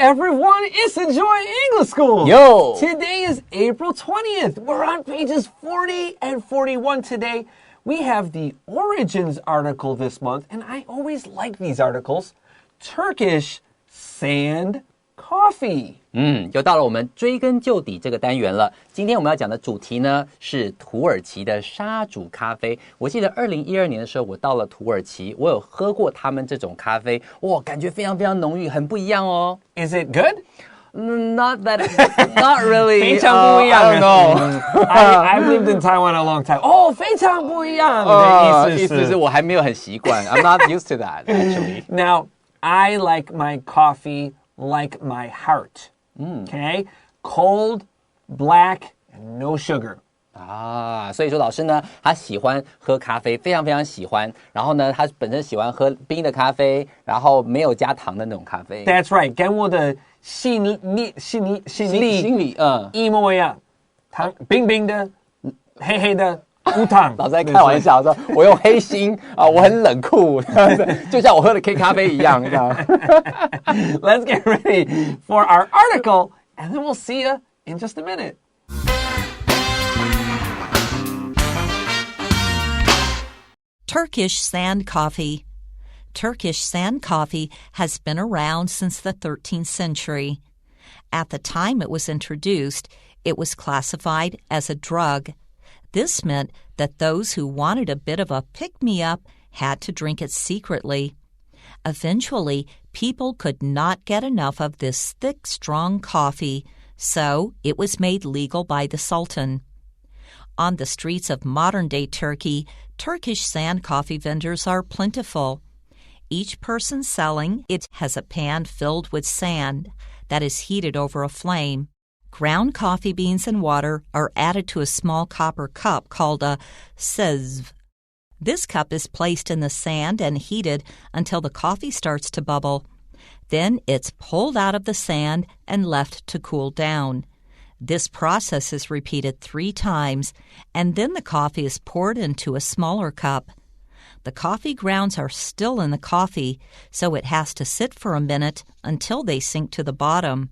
everyone, it's Enjoy English School. Yo! Today is April 20th. We're on pages 40 and 41 today. We have the Origins article this month, and I always like these articles. Turkish sand coffee. 又到了我们追根究底这个单元了。今天我们要讲的主题呢是土耳其的沙煮咖啡。我记得2012年的时候，我到了土耳其，我有喝过他们这种咖啡，哇，感觉非常非常浓郁，很不一样哦。Is it good? Not that, not really. 非常不一样。I don't know. I've lived in Taiwan a long time. 非常不一样的意思是我还没有很习惯。I'm not used to that, actually. Now, I like my coffee like my heart. Okay? Cold, black, and no sugar. 所以说老师呢，他喜欢喝咖啡，非常非常喜欢。然后呢，他本身喜欢喝冰的咖啡，然后没有加糖的那种咖啡。That's right. 跟我的心理一模一样。糖冰冰的，黑黑的，无糖。老师在开玩笑说，我用黑心我很冷酷，就像我喝的 K 咖啡一样。Let's get ready for our article, and then we'll see you in just a minute. Turkish sand coffee. Turkish sand coffee has been around since the 13th century. At the time it was introduced, it was classified as a drug. This meant that those who wanted a bit of a pick-me-up had to drink it secretly. Eventually, people could not get enough of this thick, strong coffee, so it was made legal by the Sultan. On the streets of modern-day Turkey, Turkish sand coffee vendors are plentiful. Each person selling it has a pan filled with sand that is heated over a flame. Ground coffee beans and water are added to a small copper cup called a sezv. This cup is placed in the sand and heated until the coffee starts to bubble. Then it's pulled out of the sand and left to cool down. This process is repeated 3 times, and then the coffee is poured into a smaller cup. The coffee grounds are still in the coffee, so it has to sit for a minute until they sink to the bottom.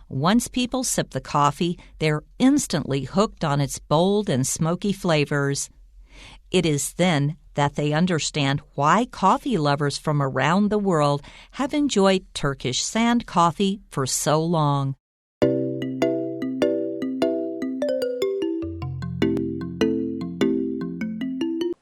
Once people sip the coffee, they're instantly hooked on its bold and smoky flavors. It is then that they understand why coffee lovers from around the world have enjoyed Turkish sand coffee for so long.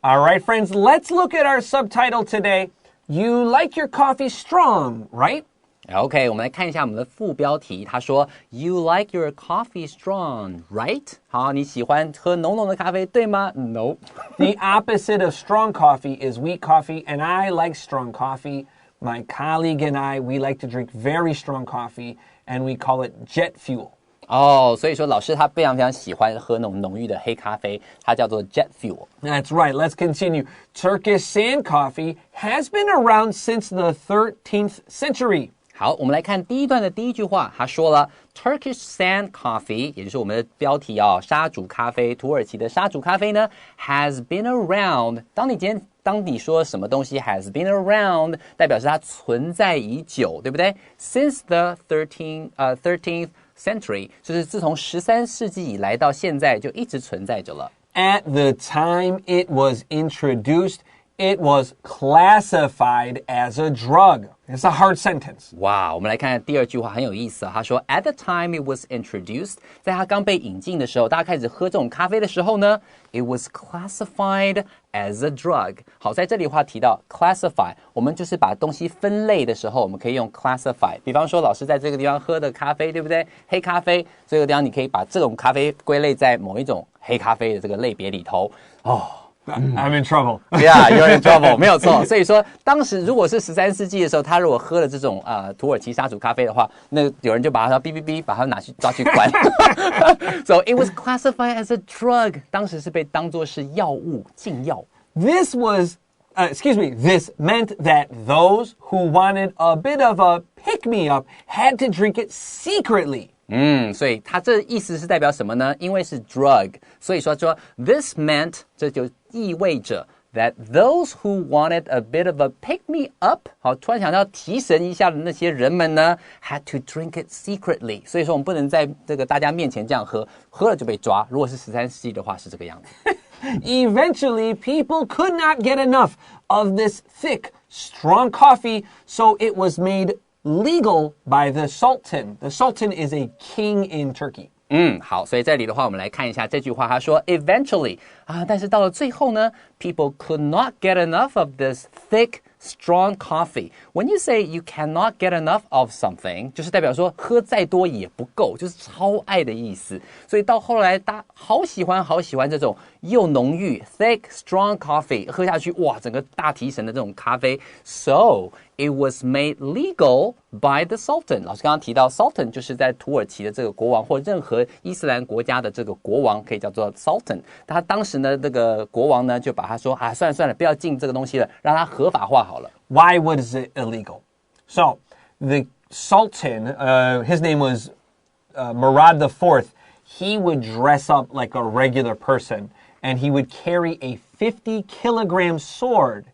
All right, friends, let's look at our subtitle today. You like your coffee strong, right? OK, 我们来看一下我们的副标题。他说 You like your coffee strong, right? 好，你喜欢喝浓浓的咖啡，对吗？ No. The opposite of strong coffee is weak coffee, and I like strong coffee. My colleague and I, we like to drink very strong coffee, and we call it jet fuel. 所以说老师他非常非常喜欢喝那种浓郁的黑咖啡，它叫做 jet fuel. That's right. Let's continue. Turkish sand coffee has been around since the 13th century. 好，我们来看第一段的第一句话，他说了 Turkish sand coffee， 也就是我们的标题沙煮咖啡，土耳其的沙煮咖啡呢 has been around。当你说什么东西 has been around， 代表是它存在已久，对不对 ？Since the 13th century， 就是自从13世纪以来到现在就一直存在着了。At the time it was introduced, it was classified as a drug. It's a hard sentence. 哇，我们来看第二句话很有意思他说 At the time it was introduced， 在它刚被引进的时候，大家开始喝这种咖啡的时候呢 ，it was classified as a drug。好，在这里的话提到 classify， 我们就是把东西分类的时候，我们可以用 classify。比方说，老师在这个地方喝的咖啡，对不对？黑咖啡，这个地方你可以把这种咖啡归类在某一种黑咖啡的这个类别里头。I'm in trouble. Yeah, you're in trouble. 没有错。所以说，当时如果是13世纪的时候，他如果喝了这种土耳其沙煮咖啡的话，那有人就把它把它抓去关。So it was classified as a drug. 当时是被当作是药物禁药。This meant that those who wanted a bit of a pick-me-up had to drink it secretly. 所以它这意思是代表什么呢？因为是 drug， 所以说 this meant 这就意味着 that those who wanted a bit of a pick-me-up 好，突然想要提神一下的那些人们呢 had to drink it secretly 所以说我们不能在这个大家面前这样喝，喝了就被抓，如果是13世纪的话是这个样子Eventually, people could not get enough of this thick, strong coffee, so it was made legal by the Sultan. The Sultan is a king in Turkey. 好，所以这里的话，我们来看一下这句话，他说 eventually 但是到了最后呢 people could not get enough of this thick, strong coffee. When you say you cannot get enough of something, 就是代表说喝再多也不够，就是超爱的意思。所以到后来，大家好喜欢这种又浓郁 thick, strong coffee， 喝下去哇，整个大提神的这种咖啡。So it was made legal by the Sultan. 老师刚刚提到 Sultan 就是在土耳其的这个国王，或任何伊斯兰国家的这个国王，可以叫做 Sultan。他当时呢，这个国王呢就把他说算了，不要禁这个东西了，让它合法化好了。Why was it illegal? So the Sultan, his name was Murad IV. He would dress up like a regular person, and he would carry a 50-kilogram sword.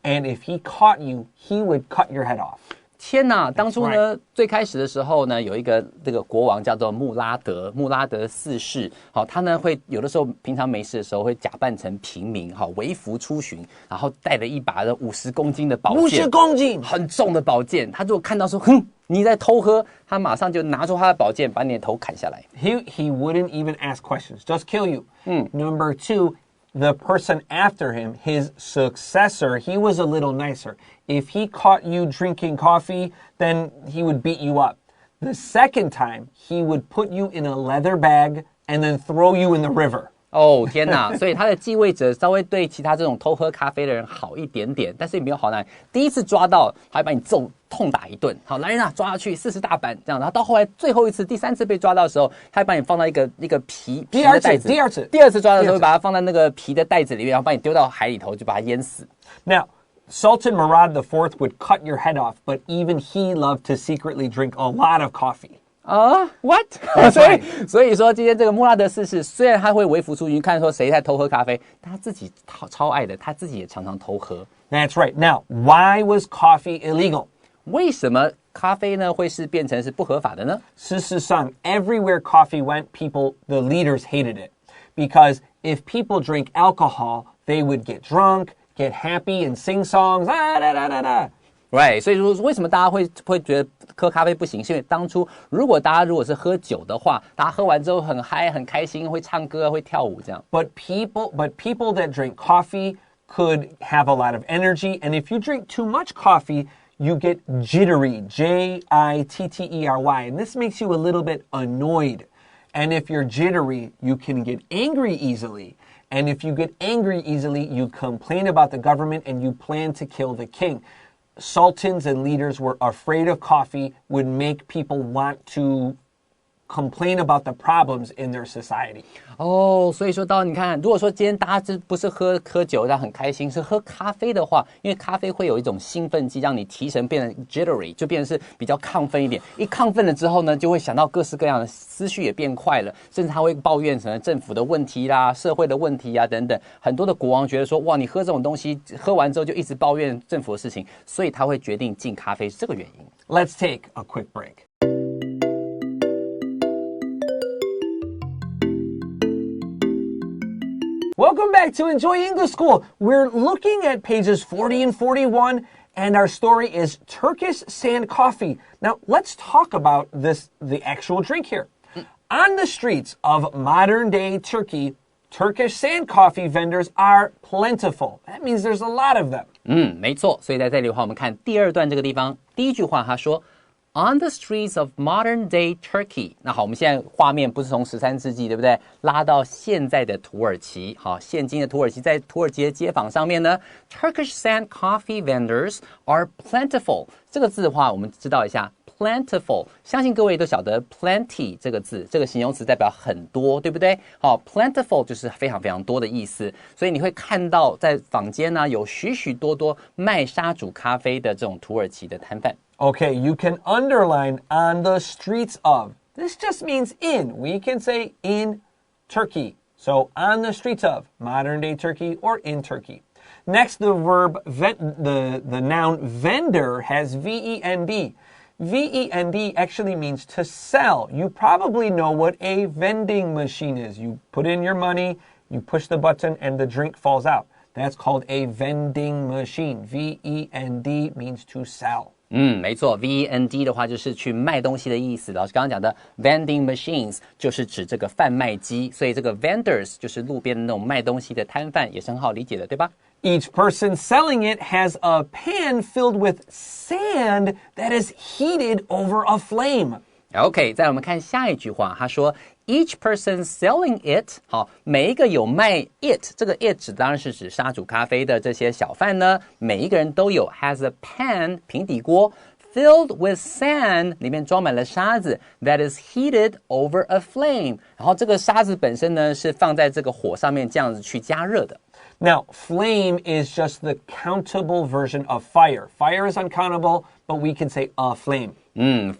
And if he caught you, he would cut your head off. 天哪！当初呢，最开始的时候呢，有一个这个国王叫做穆拉德四世。好，他呢会有的时候平常没事的时候会假扮成平民，好微服出巡，然后带着一把50公斤的宝剑，50公斤很重的宝剑。他如果看到说，你在偷喝，他马上就拿出他的宝剑把你的头砍下来。He wouldn't even ask questions, just kill you. Number 2.The person after him, his successor, he was a little nicer. If he caught you drinking coffee, then he would beat you up. The second time, he would put you in a leather bag and then throw you in the river. 天哪！所以他的继位者稍微对其他这种偷喝咖啡的人好一点点，但是也没有好难。第一次抓到，他会把你痛打一顿。好，来人啊，抓下去40大板这样。然后到后来最后一次，第3次被抓到的时候，他会把你放到一个皮的袋子。第二次抓的时候，会把它放在那个皮的袋子里面，然后把你丢到海里头，就把它淹死。Now, Sultan Murad IV would cut your head off, but even he loved to secretly drink a lot of coffee. What? 所以说今天这个穆拉德四世虽然他会微服出巡看说谁在偷喝咖啡，但他自己超爱的，他自己也常常偷喝。That's right. Now, why was coffee illegal? 为什么咖啡呢会是变成是不合法的呢？事实上 everywhere coffee went, the leaders hated it. Because if people drink alcohol, they would get drunk, get happy, and sing songs. Right, 所以说为什么大家会觉得喝咖啡不行？是因为当初大家如果是喝酒的话，大家喝完之后很嗨很开心，会唱歌会跳舞这样。But people that drink coffee could have a lot of energy, and if you drink too much coffee, you get jittery, J-I-T-T-E-R-Y, and this makes you a little bit annoyed. And if you're jittery, you can get angry easily. And if you get angry easily, you complain about the government and you plan to kill the king. Sultans and leaders were afraid of coffee would make people want to complain about the problems in their society. 所以说你看，如果说今天大家不是喝酒让很开心，是喝咖啡的话，因为咖啡会有一种兴奋剂，让你提神变得 jittery， 就变成是比较亢奋一点。一亢奋了之后呢，就会想到各式各样的思绪也变快了，甚至他会抱怨什么政府的问题啦、社会的问题啊等等。很多的国王觉得说，哇，你喝这种东西，喝完之后就一直抱怨政府的事情，所以他会决定禁咖啡，是这个原因。Let's take a quick break. Welcome back to Enjoy English School. We're looking at pages 40 and 41, and our story is Turkish sand coffee. Now, let's talk about the actual drink here. On the streets of modern-day Turkey, Turkish sand coffee vendors are plentiful. That means there's a lot of them. 没错。所以在这里的话，我们看第二段这个地方，第一句话他说On the streets of modern-day Turkey. 那好，我们现在画面不是从13世纪，对不对？拉到现在的土耳其。好，现今的土耳其，在土耳其的街坊上面呢 ，Turkish sand coffee vendors are plentiful. 这个字的话，我们知道一下 ，plentiful。相信各位都晓得 plenty 这个字，这个形容词代表很多，对不对？好 ，plentiful 就是非常非常多的意思。所以你会看到在坊间呢，有许许多多卖沙煮咖啡的这种土耳其的摊贩。Okay, you can underline on the streets of. This just means in. We can say in Turkey. So on the streets of modern-day Turkey or in Turkey. Next, the verb, the noun vendor has V-E-N-D. V-E-N-D actually means to sell. You probably know what a vending machine is. You put in your money, you push the button, and the drink falls out. That's called a vending machine. V-E-N-D means to sell. 没错 ，V-E-N-D 的话就是去卖东西的意思。老师刚刚讲的 vending machines 就是指这个贩卖机，所以这个 vendors 就是路边的那种卖东西的摊贩，也是很好理解的，对吧？ Each person selling it has a pan filled with sand that is heated over a flame. OK， 再来我们看下一句话，他说 Each person selling it， 好，每一个有卖 it， 这个 it 指当然是指沙煮咖啡的这些小贩呢，每一个人都有 has a pan 平底锅 filled with sand， 里面装满了沙子 that is heated over a flame， 然后这个沙子本身呢是放在这个火上面这样子去加热的。Now, flame is just the countable version of fire. Fire is uncountable, but we can say a flame.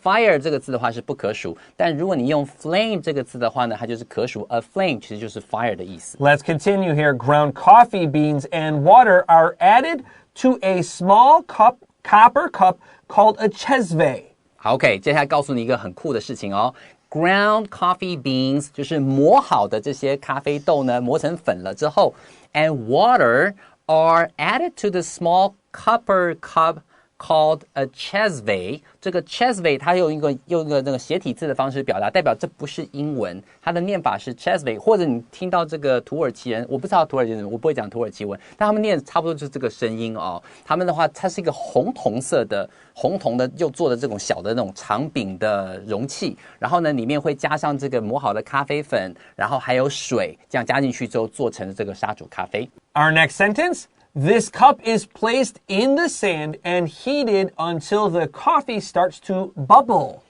Fire 这个字的话是不可数，但如果你用 flame 这个字的话呢，它就是可数。A flame 其实就是 fire 的意思。Let's continue here. Ground coffee beans and water are added to a small copper cup called a chesve. 好 ，OK， 接下来告诉你一个很酷的事情哦。Ground coffee beans 就是磨好的这些咖啡豆呢，磨成粉了之后 ，and water are added to the small copper cup called a chesve。这个 chesve 它用一个那个斜体字的方式表达，代表这不是英文，它的念法是 chesve。或者你听到这个土耳其人，我不知道土耳其人，我不会讲土耳其文，但他们念差不多就是这个声音哦。他们的话，它是一个红铜的又做的这种小的那种长柄的容器，然后呢里面会加上这个磨好的咖啡粉，然后还有水，这样加进去之后做成这个沙煮咖啡。Our next sentence.This cup is placed in the sand and heated until the coffee starts to bubble.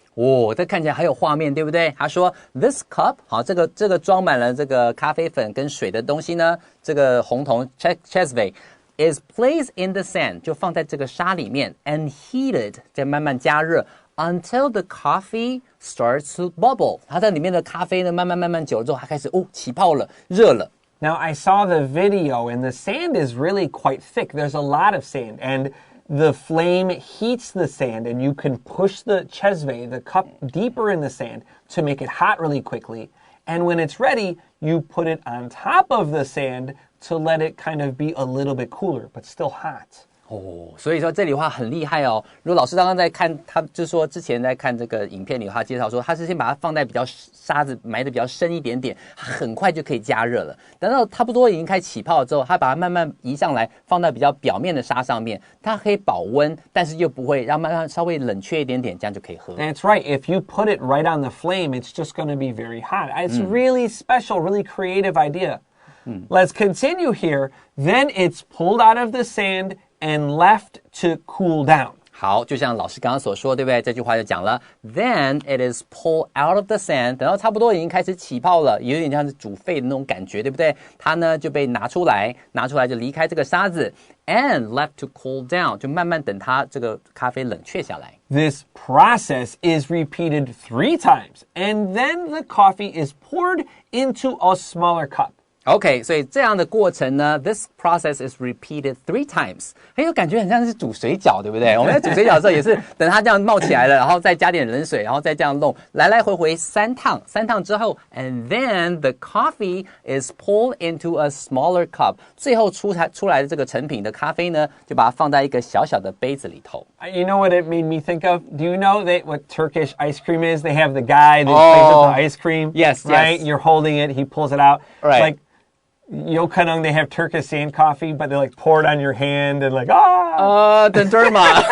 这看起来很有画面，对不对？他说 ，This cup， 好，这个装满了这个咖啡粉跟水的东西呢，这个红铜 chesve is placed in the sand， 就放在这个沙里面 ，and heated， 再慢慢加热 ，until the coffee starts to bubble。它在里面的咖啡呢，慢慢久了之后，它开始起泡了，热了。Now, I saw the video, and the sand is really quite thick. There's a lot of sand, and the flame heats the sand, and you can push the chesve, the cup, deeper in the sand to make it hot really quickly. And when it's ready, you put it on top of the sand to let it kind of be a little bit cooler, but still hot. 所以说这里的话很厉害哦。如果老师刚刚在看，他就是说之前在看这个影片里，他介绍说他是先把它放在比较沙子埋的比较深一点点，很快就可以加热了。等到差不多已经开始起泡之后，他把它慢慢移上来，放在比较表面的沙上面，它可以保温，但是又不会让慢慢稍微冷却一点点，这样就可以喝。That's right. If you put it right on the flame, it's just going to be very hot. It's really special, really creative idea. Let's continue here. Then it's pulled out of the sand.And left to cool down. 好，就像老师刚刚所说，对不对？这句话就讲了 ，Then it is pulled out of the sand。等到差不多已经开始起泡了，有点像是煮沸的那种感觉，对不对？它呢就被拿出来就离开这个沙子 ，and left to cool down， 就慢慢等它这个咖啡冷却下来。This process is repeated 3 times, and then the coffee is poured into a smaller cup.OK, 所以这样的过程呢 ，this process is repeated 3 times。很有感觉，很像是煮水饺，对不对？我们在煮水饺的时候也是等它这样冒起来了，然后再加点冷水，然后再这样弄，来来回回3趟，3趟之后 ，and then the coffee is poured into a smaller cup。最后出来的这个成品的咖啡呢，就把它放在一个小小的杯子里头。You know what it made me think of? Do you know what Turkish ice cream is? They have the guy that plays with the ice cream. Yes, right? You're holding it, he pulls it out. Right. It's like Yokanung, they have Turkish sand coffee, but they pour it on your hand and Denderma.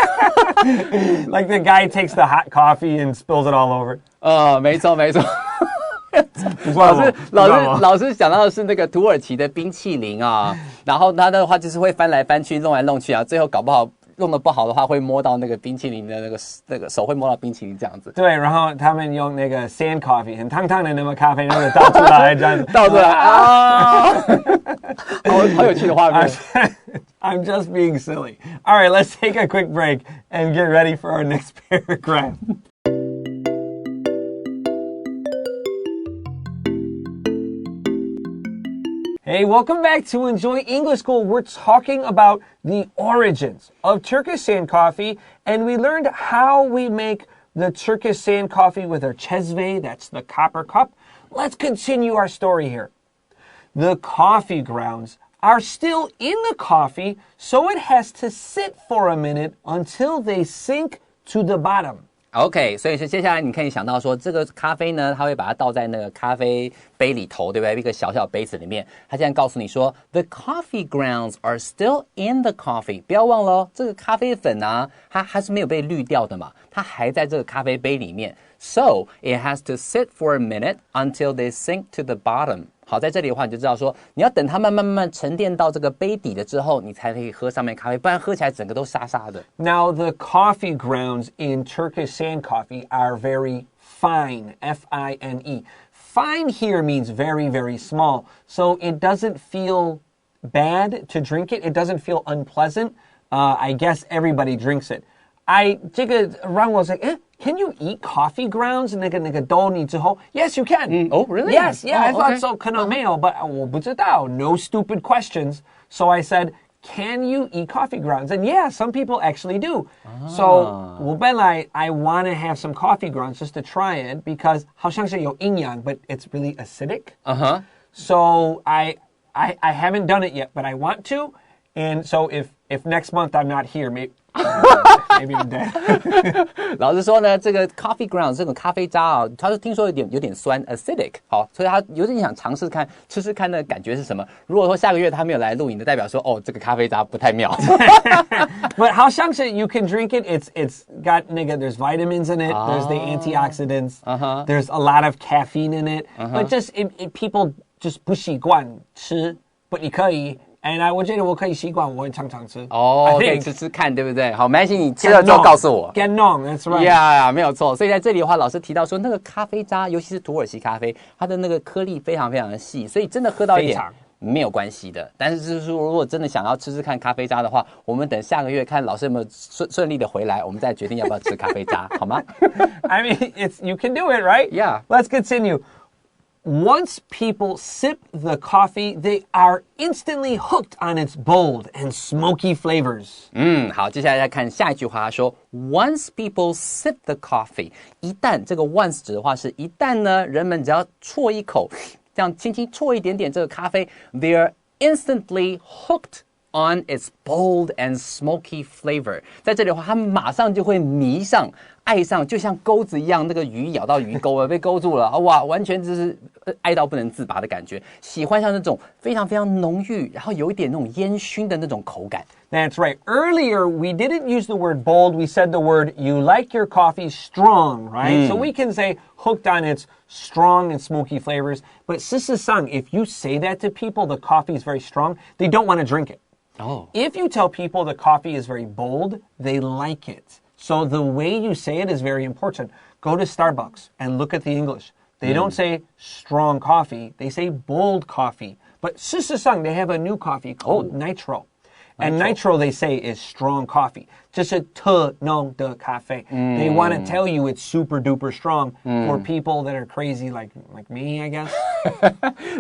Like the guy takes the hot coffee and spills it all over. 没错。老师想到的是那个土耳其的冰淇淋啊，然后他的话就是会翻来翻去，弄来弄去啊，最后搞不好弄得不好的话，会摸到那个冰淇淋的那个手会摸到冰淇淋这样子。对，然后他们用那个 sand coffee 很烫的那么咖啡，然后倒出来这样子，倒出来啊，好有趣的画面。I'm just being silly. All right, let's take a quick break and get ready for our next paragraph. Hey, welcome back to Enjoy English School. We're talking about the origins of Turkish sand coffee, and we learned how we make the Turkish sand coffee with our çezve, that's the copper cup. Let's continue our story here. The coffee grounds are still in the coffee, so it has to sit for a minute until they sink to the bottom.OK, 所以接下来你可以想到说，这个咖啡呢，它会把它倒在那个咖啡杯里头，对不对？一个小小杯子里面，它现在告诉你说 ，the coffee grounds are still in the coffee。不要忘了哦，这个咖啡粉啊，它是没有被滤掉的嘛，它还在这个咖啡杯里面。So it has to sit for a minute until they sink to the bottom。好，在这里的话，你就知道说，你要等它慢慢沉淀到这个杯底了之后，你才可以喝上面咖啡，不然喝起来整个都沙沙的。Now, the coffee grounds in Turkish sand coffee are very fine, F-I-N-E. Fine here means very, very small, so it doesn't feel bad to drink it. It doesn't feel unpleasant. I guess everybody drinks it. 这个让我说，Can you eat coffee grounds? 那个豆泥之后 Yes, you can. Oh, really? Yes, yeah, I thought okay. so. 可能没有 but 我不知道 No stupid questions. So I said, Can you eat coffee grounds? And yeah, some people actually do. So 我本来 I want to have some coffee grounds just to try it because 好像是有营养 but it's really acidic. So I haven't done it yet, but I want to. And so if next month I'm not here, maybe I'm dead. 老实说呢，这个 coffee grounds 这种咖啡渣啊，他是听说有点酸 acidic， 好，所以他有点想尝试吃吃看那个感觉是什么。如果说下个月他没有来录影的，代表说哦，这个咖啡渣不太妙。But 好像是 you can drink it. It's got there's vitamins in it. There's the antioxidants. There's a lot of caffeine in it. But just people just 不习惯吃 but 你可以。And 我觉得我可以习惯，我会常常吃。可以吃吃看，对不对？好，没关系，你吃了之后告诉我。Get on, that's right. Yeah, 没有错。所以在这里的话，老师提到说，那个咖啡渣，尤其是土耳其咖啡，它的那个颗粒非常非常的细，所以真的喝到一点没有关系的。但是就是说，如果真的想要吃吃看咖啡渣的话，我们等下个月看老师有没有顺利的回来，我们再决定要不要吃咖啡渣，好吗？ I mean, you can do it, right? Yeah. Let's continue.Once people sip the coffee, they are instantly hooked on its bold and smoky flavors. 好，接下来再看下一句话，他说 Once people sip the coffee， 一旦这个 once 指的话是一旦呢，人们只要啜一口，这样轻轻啜一点点这个咖啡 ，they're instantly hooked on its bold and smoky flavor。在这里的话，他们马上就会迷上。爱上就像钩子一样，那个鱼咬到鱼钩了，被勾住了，哇，完全就是爱到不能自拔的感觉。喜欢上那种非常非常浓郁，然后有一点那种烟熏的那种口感。That's right. Earlier, we didn't use the word bold. We said the word you like your coffee strong, right? So we can say hooked on its strong and smoky flavors. But 事实上, if you say that to people, the coffee is very strong, they don't want to drink it. If you tell people the coffee is very bold, they like it.So the way you say it is very important. Go to Starbucks and look at the English. They don't say strong coffee. They say bold coffee. But 事实上, they have a new coffee called Nitro. And Nitro, they say, is strong coffee. 这是特浓的咖啡. They want to tell you it's super duper strong for people that are crazy like me, I guess.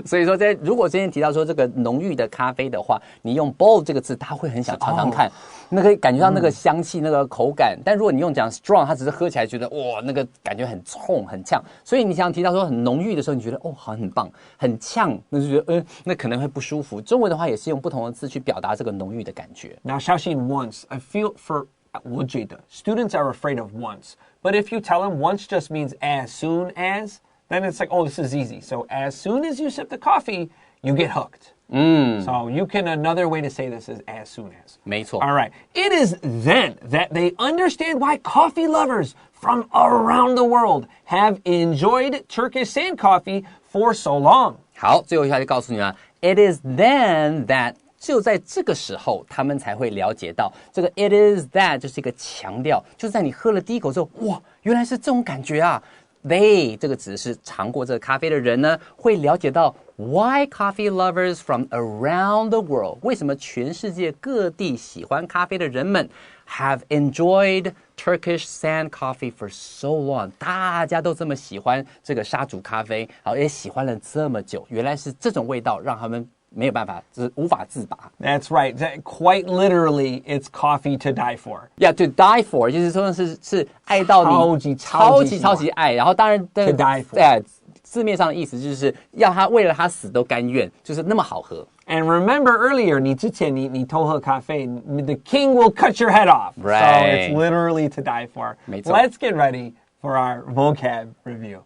所以说如果今天提到说这个浓郁的咖啡的话，你用 bold 这个字，他会很想尝尝看，那个感觉到那个香气、那个口感。但如果你用讲 strong， 它只是喝起来觉得哇，那个感觉很冲、很呛。所以你想提到说很浓郁的时候，你觉得哦，好像很棒，很呛，那就觉得那可能会不舒服。中文的话也是用不同的字去表达这个浓郁的感觉。Now, 小心 once. I feel for 我觉得 students are afraid of once. But if you tell them once just means as soon as, then it's like, oh, this is easy. So as soon as you sip the coffee, you get hooked. So another way to say this is as soon as. 没错。 All right. It is then that they understand why coffee lovers from around the world have enjoyed Turkish sand coffee for so long. 好，最后一下就告诉你了 It is then that就在这个时候，他们才会了解到这个 it is that 就是一个强调，就是在你喝了第一口之后，哇，原来是这种感觉啊。They 这个只是尝过这个咖啡的人呢，会了解到 why coffee lovers from around the world 为什么全世界各地喜欢咖啡的人们 have enjoyed Turkish sand coffee for so long 大家都这么喜欢这个沙煮咖啡，好也喜欢了这么久，原来是这种味道让他们没有办法，就是无法自拔。That's right. Quite literally, it's coffee to die for. Yeah, to die for 就是说是爱到你超级爱，然后当然 to die for. 对，字面上的意思就是要他为了他死都甘愿，就是那么好喝。And remember earlier, 你之前你偷喝咖啡 the king will cut your head off. Right. So it's literally to die for. 没错。 Let's get ready for our vocab review.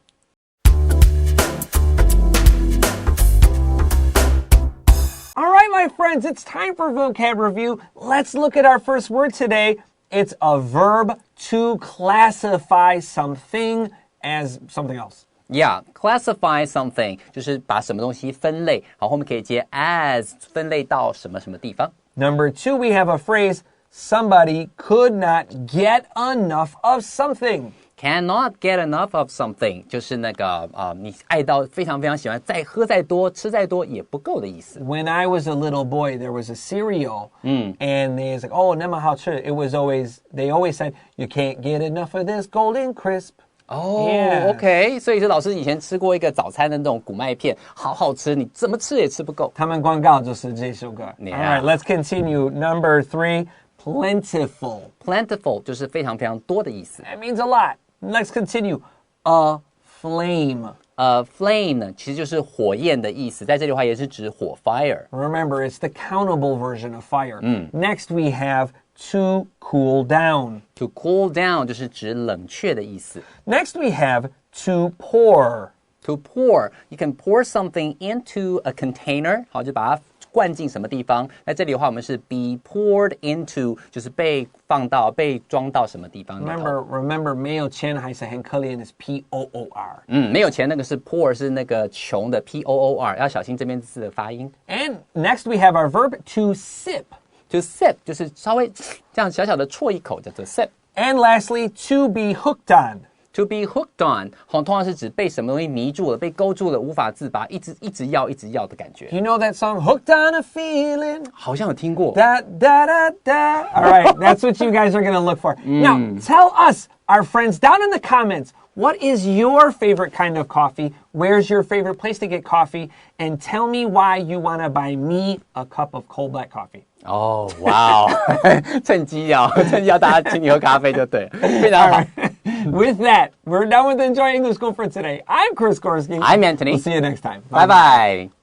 All right, my friends, it's time for vocab review. Let's look at our first word today. It's a verb to classify something as something else. Yeah, classify something 就是把什么东西分类，好，后面可以接 as 分类到什么什么地方。Number 2, we have a phrase, somebody could not get enough of something. Cannot get enough of something 就是那个你爱到非常非常喜欢，再喝再多，吃再多也不够的意思。When I was a little boy, there was a cereal, and they was like, oh, 那么好吃. It was always, they always said, you can't get enough of this golden crisp. 哦 OK 所以是老师以前吃过一个早餐的那种谷麦片，好好吃，你怎么吃也吃不够。他们广告就是这首歌。Yeah. All right, let's continue. Number 3, plentiful. Plentiful 就是非常非常多的意思。That means a lot. Let's continue. A flame. Flame 呢，其实就是火焰的意思，在这里的话也是指火 fire。 Remember, it's the countable version of fire. Next, we have to cool down. To cool down 就是指冷却的意思。 Next, we have to pour. To pour, you can pour something into a container， 好，就把它灌进什么地方。那这里的话，我们是 be poured into， 就是被放到、被装到什么地方里头。Remember, 没有钱还是很可怜 is P-O-O-R. 没有钱那个是 poor， 是那个穷的 P-O-O-R， 要小心这边字的发音。And next, we have our verb to sip. To sip 就是稍微这样小小的啜一口，叫做 sip。 And lastly, to be hooked on. To be hooked on， 通常是指被什么东西迷住了，被勾住了，无法自拔，一直要的感觉。You know that song, Hooked on a Feeling? 好像有听过。Da, da, da, da. All right, that's what you guys are going to look for. Now, tell us, our friends, down in the comments, what is your favorite kind of coffee? Where's your favorite place to get coffee? And tell me why you want to buy me a cup of cold black coffee. 哦，哇哦，趁机要大家请你喝咖啡就对了，非常好。With that, we're done with Enjoy English School for today. I'm Chris Gorski. I'm Antony. We'll see you next time. Bye bye.